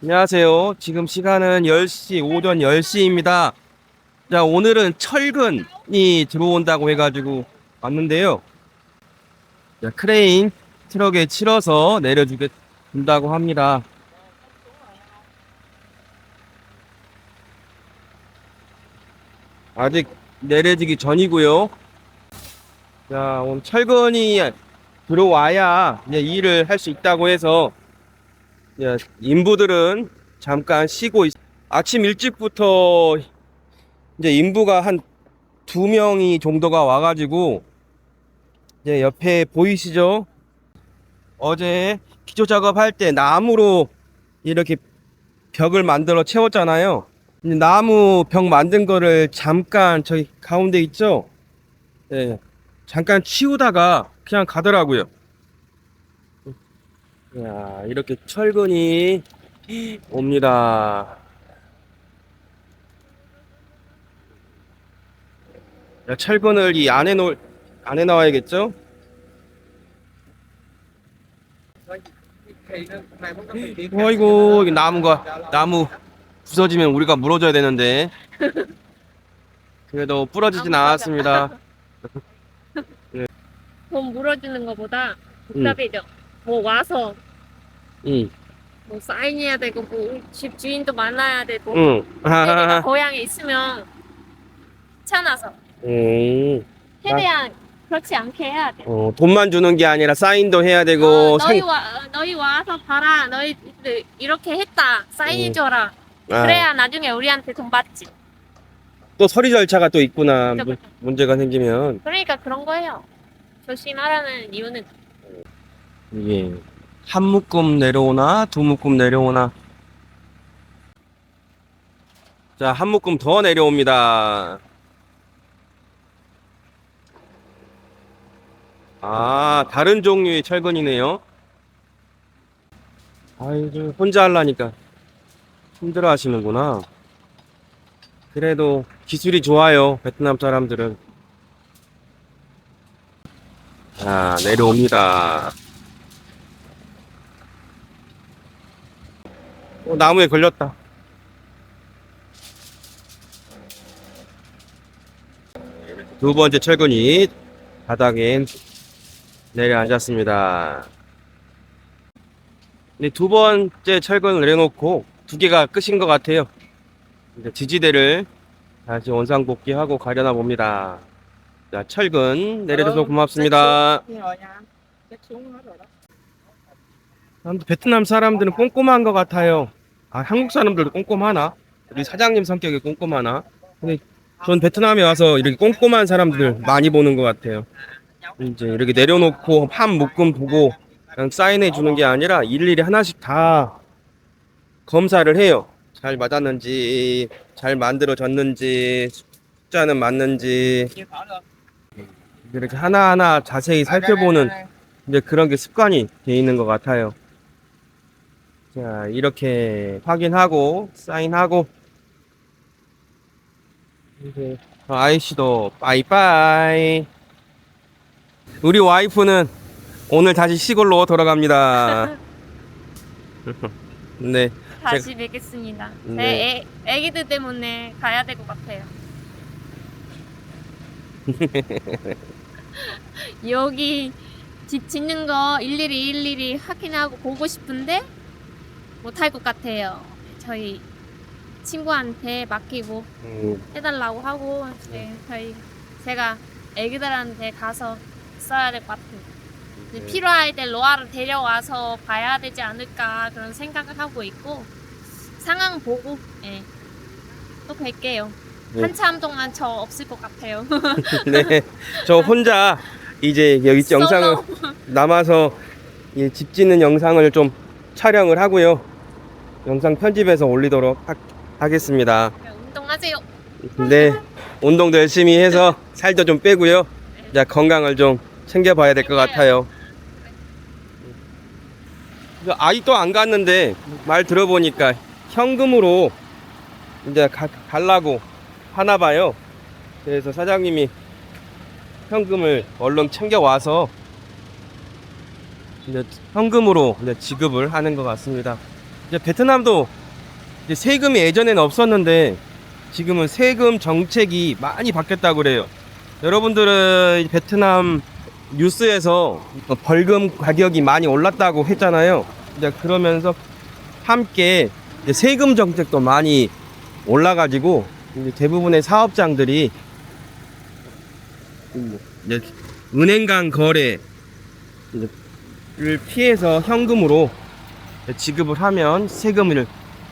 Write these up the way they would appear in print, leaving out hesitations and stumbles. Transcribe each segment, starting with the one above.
안녕하세요. 지금 시간은 10시, 오전 10시입니다. 자, 오늘은 철근이 들어온다고 해가지고 왔는데요. 자, 크레인 트럭에 실어서 준다고 합니다. 아직 내려지기 전이고요. 자, 오늘 철근이 들어와야 이제 일을 할 수 있다고 해서 이제 인부들은 잠깐 쉬고 아침 일찍부터 이제 인부가 한 2명이 정도가 와가지고 이제 옆에 보이시죠? 어제 기초 작업할 때 나무로 이렇게 벽을 만들어 채웠잖아요. 이제 나무 벽 만든 거를 잠깐 저기 가운데 있죠? 네, 잠깐 치우다가 그냥 가더라고요. 야, 이렇게 철근이 옵니다. 야, 철근을 이 안에 넣어야겠죠? 어이구, 이 나무 부서지면 우리가 물어줘야 되는데 그래도 부러지진 않았습니다. 네. 돈 물어주는 것보다 응, 복잡해져. 뭐 와서 응, 뭐 사인해야 되고 뭐 집 주인도 만나야 되고 응. 내가 고향에 있으면 귀찮아서 음, 최대한 그렇지 않게 해야 돼. 돈만 주는 게 아니라 사인도 해야 되고 너희 와서 봐라. 너희 이렇게 했다. 사인해줘라. 아, 그래야 나중에 우리한테 돈 받지. 또 서류 절차가 또 있구나. 그죠, 그죠. 문제가 생기면 그러니까 그런 거예요. 조심하라는 이유는 이게 한 묶음 내려오나 두 묶음 내려오나. 자, 한 묶음 더 내려옵니다. 아, 다른 종류의 철근이네요. 아이고, 혼자 하려니까 힘들어 하시는구나. 그래도 기술이 좋아요, 베트남 사람들은. 자, 내려옵니다. 나무에 걸렸다. 두 번째 철근이 바닥에 내려앉았습니다. 네, 두 번째 철근을 내려놓고 두 개가 끝인 것 같아요. 이제 지지대를 다시 원상복귀하고 가려나 봅니다. 자, 철근 내려줘서 고맙습니다. 베트남 사람들은 꼼꼼한 것 같아요. 아, 한국 사람들도 꼼꼼하나? 우리 사장님 성격이 꼼꼼하나? 근데 전 베트남에 와서 이렇게 꼼꼼한 사람들 많이 보는 것 같아요. 이제 이렇게 내려놓고 한 묶음 보고 그냥 사인해 주는 게 아니라 일일이 하나씩 다 검사를 해요. 잘 맞았는지, 잘 만들어졌는지, 숫자는 맞는지, 이렇게 하나하나 자세히 살펴보는 이제 그런 게 습관이 돼 있는 것 같아요. 자, 이렇게 확인하고, 사인하고, 이제 아이씨도 빠이빠이. 우리 와이프는 오늘 다시 시골로 돌아갑니다. 네. 다시 뵙겠습니다. 네. 제 애기들 때문에 가야 될 것 같아요. 여기 집 짓는 거 일일이 확인하고 보고 싶은데 못할 것 같아요. 저희 친구한테 맡기고 해달라고 하고 이제 제가 애기들한테 가서 써야 될 것 같아요. 이제 필요할 때 로아를 데려와서 봐야 되지 않을까 그런 생각을 하고 있고 상황 보고 또 뵐게요. 네. 한참 동안 저 없을 것 같아요. 네. 저 혼자 이제 여기 영상을 남아서 집 짓는 영상을 좀 촬영을 하고요. 영상 편집해서 올리도록 하겠습니다. 운동하세요. 네. 운동도 열심히 해서 살도 좀 빼고요. 이제 건강을 좀 챙겨봐야 될 것 같아요. 아직도 안 갔는데 말 들어보니까 현금으로 이제 가려고 하나 봐요. 그래서 사장님이 현금을 얼른 챙겨와서 이제 현금으로 이제 지급을 하는 것 같습니다. 이제 베트남도 이제 세금이 예전에는 없었는데 지금은 세금 정책이 많이 바뀌었다고 그래요. 여러분들은 베트남 뉴스에서 벌금 가격이 많이 올랐다고 했잖아요. 이제 그러면서 함께 이제 세금 정책도 많이 올라가지고 이제 대부분의 사업장들이 이제 은행 간 거래를 피해서 현금으로 지급을 하면 세금을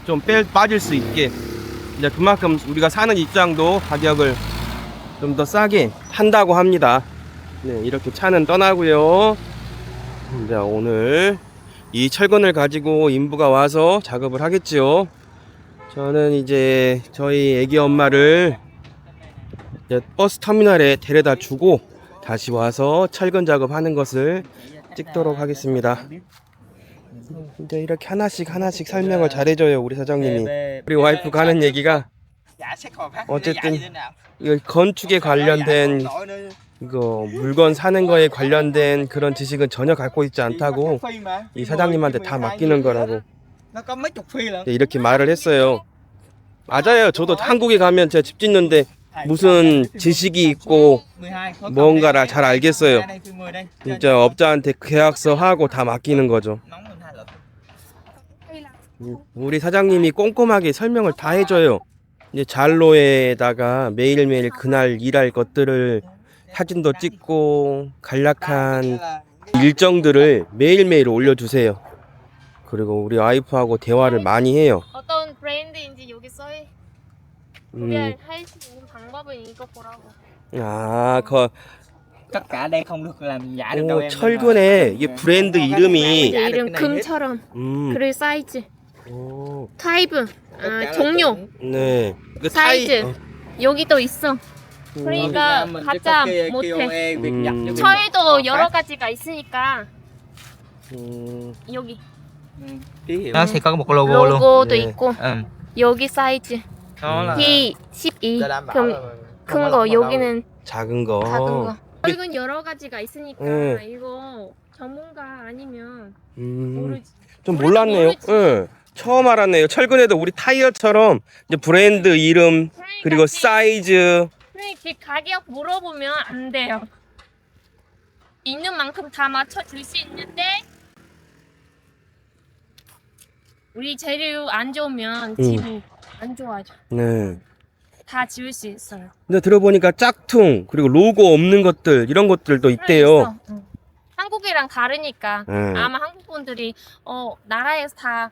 좀 빠질 수 있게 이제 그만큼 우리가 사는 입장도 가격을 좀 더 싸게 한다고 합니다. 네, 이렇게 차는 떠나고요. 이제 오늘 이 철근을 가지고 인부가 와서 작업을 하겠지요. 저는 이제 저희 애기 엄마를 이제 버스 터미널에 데려다 주고 다시 와서 철근 작업하는 것을 찍도록 하겠습니다. 이제 이렇게 하나씩 설명을 잘해줘요 우리 사장님이. 우리 와이프가 하는 얘기가 어쨌든 이거 건축에 관련된 이거 물건 사는 거에 관련된 그런 지식은 전혀 갖고 있지 않다고 이 사장님한테 다 맡기는 거라고 이렇게 말을 했어요. 맞아요. 저도 한국에 가면 제가 집 짓는데 무슨 지식이 있고 뭔가를 잘 알겠어요. 진짜 업자한테 계약서 하고 다 맡기는 거죠. 우리 사장님이 꼼꼼하게 설명을 다 해줘요. 이제 잘로에다가 매일매일 그날 일할 것들을 사진도 찍고 간략한 일정들을 매일매일 올려주세요. 그리고 우리 와이프하고 대화를 많이 해요. 어떤 브랜드인지 여기 써있. 구별할 수 있는 방법은 이거 보라고. 아, tất cả đây không được làm giả được đâu em. 철근에 이게 브랜드 이름이 이름 금처럼. 그리고 사이즈. 타입은 종류. 네. 그 사이즈. 여기 또 있어. 그러니까 가짜 못해. 철도 여러 가지가 있으니까 여기 Nó sẽ có một logo luôn. 로고도 네. 있고 Ừ. 여기 사이즈 Nó là T12 큰 거 여기는 작은 거. 작은 거. 철근 여러 가지가 있으니까 응. 이거 전문가 아니면 음, 모르지. 좀 우리도 몰랐네요. 모르지. 응. 처음 알았네요. 철근에도 우리 타이어처럼 이제 브랜드 이름 그리고 사이즈. 그 가격 물어보면 안 돼요. 있는 만큼 다 맞춰줄 수 있는데 우리 재료 안 좋으면 집이 안 좋아져. 네. 다 지울 수 있어요. 근데 들어보니까 짝퉁 그리고 로고 없는 것들 이런 것들도 있대요. 있어. 응. 한국이랑 다르니까 아마 한국 분들이 나라에서 다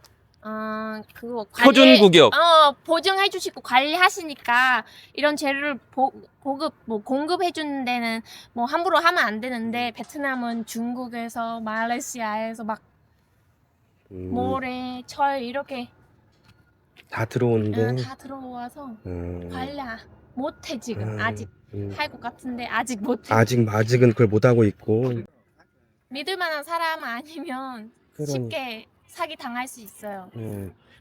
그거 표준 구격. 보증해 주시고 관리하시니까 이런 재료를 공급해 주는 데는 뭐 함부로 하면 안 되는데 베트남은 중국에서 말레이시아에서 막 모래, 철 이렇게 다 들어오는데. 다 들어와서 관리 못해 지금 아직 할 것 같은데 아직 못해. 아직은 그걸 못 하고 있고. 믿을 만한 사람 아니면 쉽게 사기 당할 수 있어요.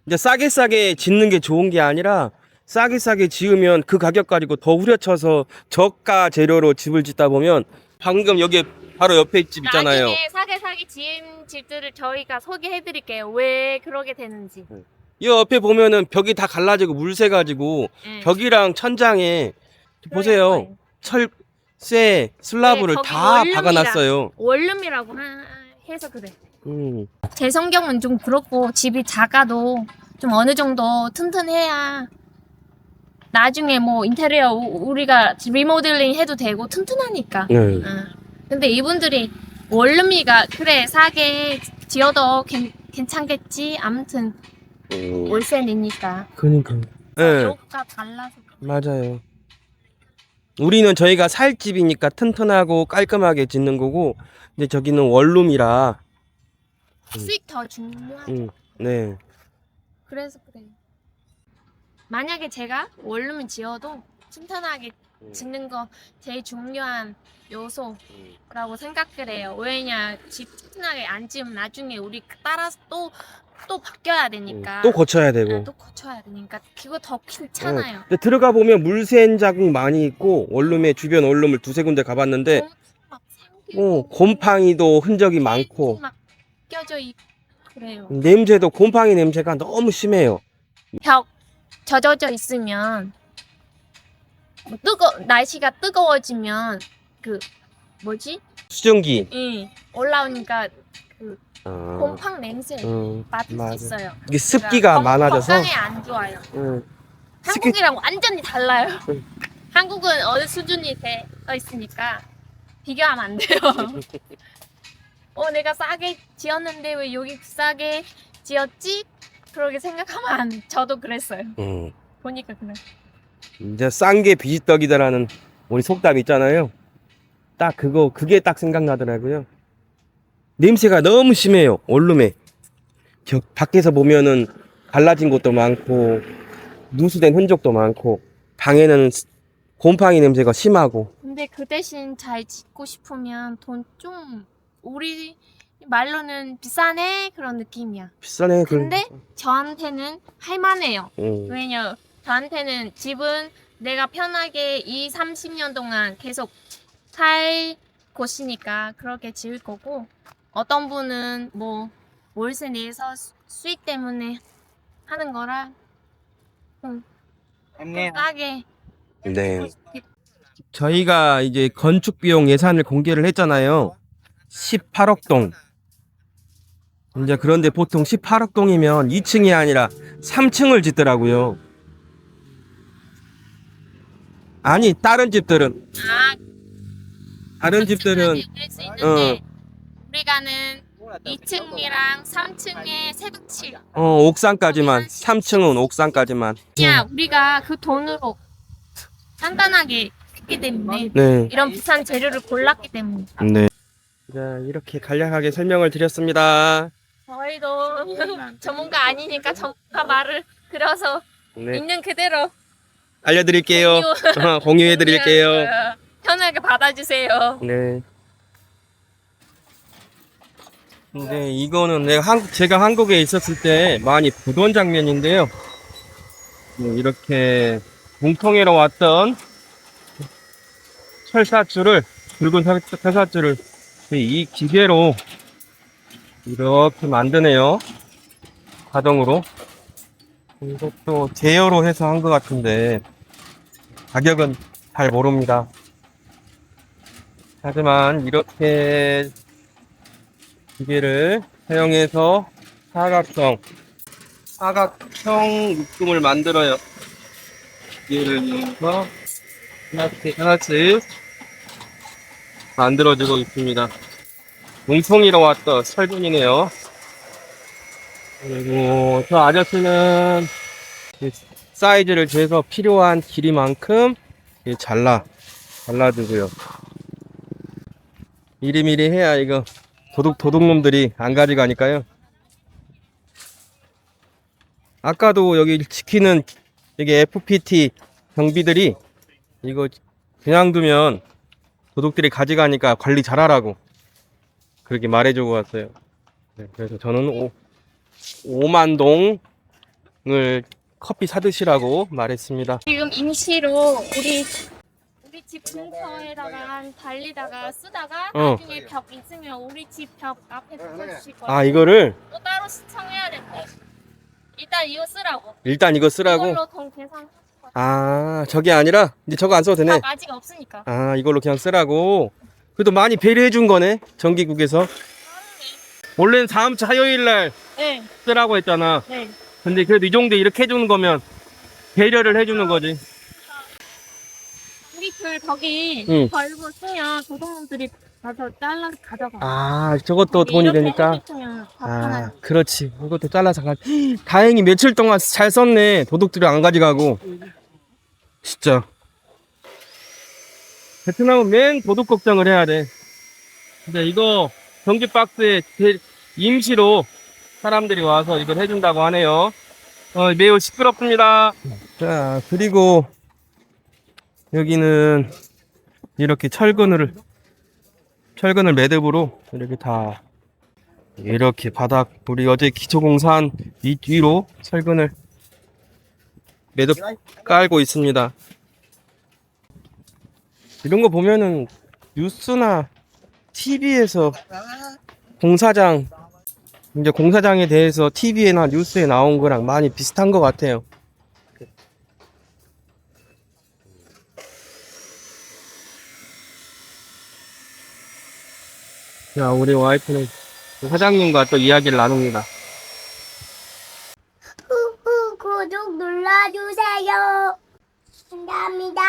이제 싸게 짓는 게 좋은 게 아니라 싸게 지으면 그 가격 가지고 더 후려쳐서 저가 재료로 집을 짓다 보면 방금 여기 바로 옆에 집 있잖아요. 나중에 사기 지은 집들을 저희가 소개해 드릴게요. 왜 그러게 되는지. 이 옆에 보면은 벽이 다 갈라지고 물새 가지고 벽이랑 천장에 보세요. 철쇠 슬라브를 거기 다 박아놨어요. 원룸이라고 해서 그래. 제 성경은 좀 그렇고 집이 작아도 좀 어느 정도 튼튼해야 나중에 뭐 인테리어 우리가 리모델링 해도 되고 튼튼하니까. 근데 이분들이 원룸이가 그래 싸게 지어도 괜찮겠지. 아무튼 월세 내니까. 그러니까. 가격가 달라서. 맞아요. 우리는 저희가 살 집이니까 튼튼하고 깔끔하게 짓는 거고, 근데 저기는 원룸이라. 수익 더 중요하죠. 네. 그래서 그래. 만약에 제가 원룸을 지어도 튼튼하게 짓는 거 제일 중요한 요소라고 생각을 해요. 왜냐, 집 튼튼하게 안 지으면 나중에 우리 따라서 또 바뀌어야 되니까. 또 고쳐야 되고. 또 고쳐야 되니까 그거 더 귀찮아요. 근데 들어가 보면 물샌 자국 많이 있고 원룸에 주변 원룸을 두세 군데 가봤는데 막 생기고 곰팡이도 흔적이 많고. 막 껴져 있고 그래요. 냄새도 곰팡이 냄새가 너무 심해요. 벽 젖어져 있으면 뭐 날씨가 뜨거워지면 그 뭐지? 수증기. 올라오니까 어, 곰팡 냄새 맡을 맞아. 수 있어요. 이게 습기가 많아져서. 건강에 안 좋아요. 습기. 한국이랑 완전히 달라요. 응. 한국은 어느 수준이 돼 있으니까 비교하면 안 돼요. 내가 싸게 지었는데 왜 여기 비싸게 지었지? 그렇게 생각하면 저도 그랬어요. 보니까 그래. 이제 싼 게 비지떡이다라는 우리 속담 있잖아요. 딱 그게 딱 생각나더라고요. 냄새가 너무 심해요. 원룸에. 밖에서 보면은 갈라진 것도 많고 누수된 흔적도 많고 방에는 곰팡이 냄새가 심하고. 근데 그 대신 잘 짓고 싶으면 돈 좀 우리 말로는 비싸네 그런 느낌이야. 비싸네. 근데 저한테는 할만해요. 응. 왜냐 저한테는 집은 내가 편하게 30년 동안 계속 살 곳이니까 그렇게 지을 거고, 어떤 분은 뭐 월세 내서 수익 때문에 하는 거라 좀 Em nghe hả? 싸게. 네. 저희가 이제 건축 비용 예산을 공개를 했잖아요. 18억 동. 이제 그런데 보통 18억 동이면 2층이 아니라 3층을 짓더라고요. 아니, 다른 집들은. 다른 집들은 수 있는데 우리가는 2층이랑 3층에 세부치. 옥상까지만. 3층은 옥상까지만. 그냥 우리가 그 돈으로 간단하게 했기 때문에, 네. 이런 비싼 재료를 골랐기 때문에. 네. 자, 이렇게 간략하게 설명을 드렸습니다. 저희도 전문가 아니니까 전문가 말을 들어서 네. 있는 그대로 알려드릴게요. 공유해드릴게요. 편하게 받아주세요. 네. 근데 이거는 제가 한국에 있었을 때 많이 보던 장면인데요. 이렇게 뭉텅이로 왔던 철사줄을, 굵은 철사줄을 이 기계로 이렇게 만드네요. 자동으로. 이것도 제어로 해서 한 것 같은데 가격은 잘 모릅니다. 하지만 이렇게 기계를 사용해서 사각형 묶음을 만들어요. 기계를 이용해서 하나씩 만들어지고 있습니다. 뭉텅이로 왔던 철분이네요. 그리고 저 아저씨는 사이즈를 재서 필요한 길이만큼 잘라주고요. 미리미리 해야 이거 도둑놈들이 안 가져가니까요. 아까도 여기 지키는 여기 FPT 경비들이 이거 그냥 두면 도둑들이 가져가니까 관리 잘하라고 그렇게 말해주고 왔어요. 네, 그래서 저는 5만 동을 커피 사드시라고 말했습니다. 지금 임시로 우리 집 근처에다가 달리다가 쓰다가 나중에 벽 있으면 우리 집 벽 앞에 붙여주실 거예요. 아, 이거를 또 따로 시청해야 된대. 일단 이거 쓰라고. 일단 이거 쓰라고? 이걸로 돈 계산하실 거예요. 아, 저게 아니라 이제 저거 안 써도 되네. 벽 아직 없으니까. 아, 이걸로 그냥 쓰라고. 그래도 많이 배려해 준 거네, 전기국에서. 원래는 다음 주 화요일 날 네. 쓰라고 했잖아. 네. 근데 그래도 이 정도 이렇게 해주는 거면 배려를 해주는 거지. 우리 거기 응. 벌고 쓰면 도둑놈들이 가서 잘라서 가져가. 아, 저것도 돈이 되니까. 해주시면 더 아, 편하죠. 그렇지. 이것도 잘라서 가. 다행히 며칠 동안 잘 썼네. 도둑들이 안 가져가고. 진짜. 베트남은 맨 도둑 걱정을 해야 돼. 근데 이거 전기 박스에 임시로 사람들이 와서 이걸 해준다고 하네요. 매우 시끄럽습니다. 자, 그리고 여기는 이렇게 철근을 매듭으로 이렇게 다 이렇게 바닥, 우리 어제 기초공사한 위로 철근을 매듭 깔고 있습니다. 이런 거 보면은 뉴스나 TV에서 공사장 이제 공사장에 대해서 TV나 뉴스에 나온 거랑 많이 비슷한 것 같아요. 자, 우리 와이프는 사장님과 또 이야기를 나눕니다. 후후 구독 눌러주세요. 감사합니다.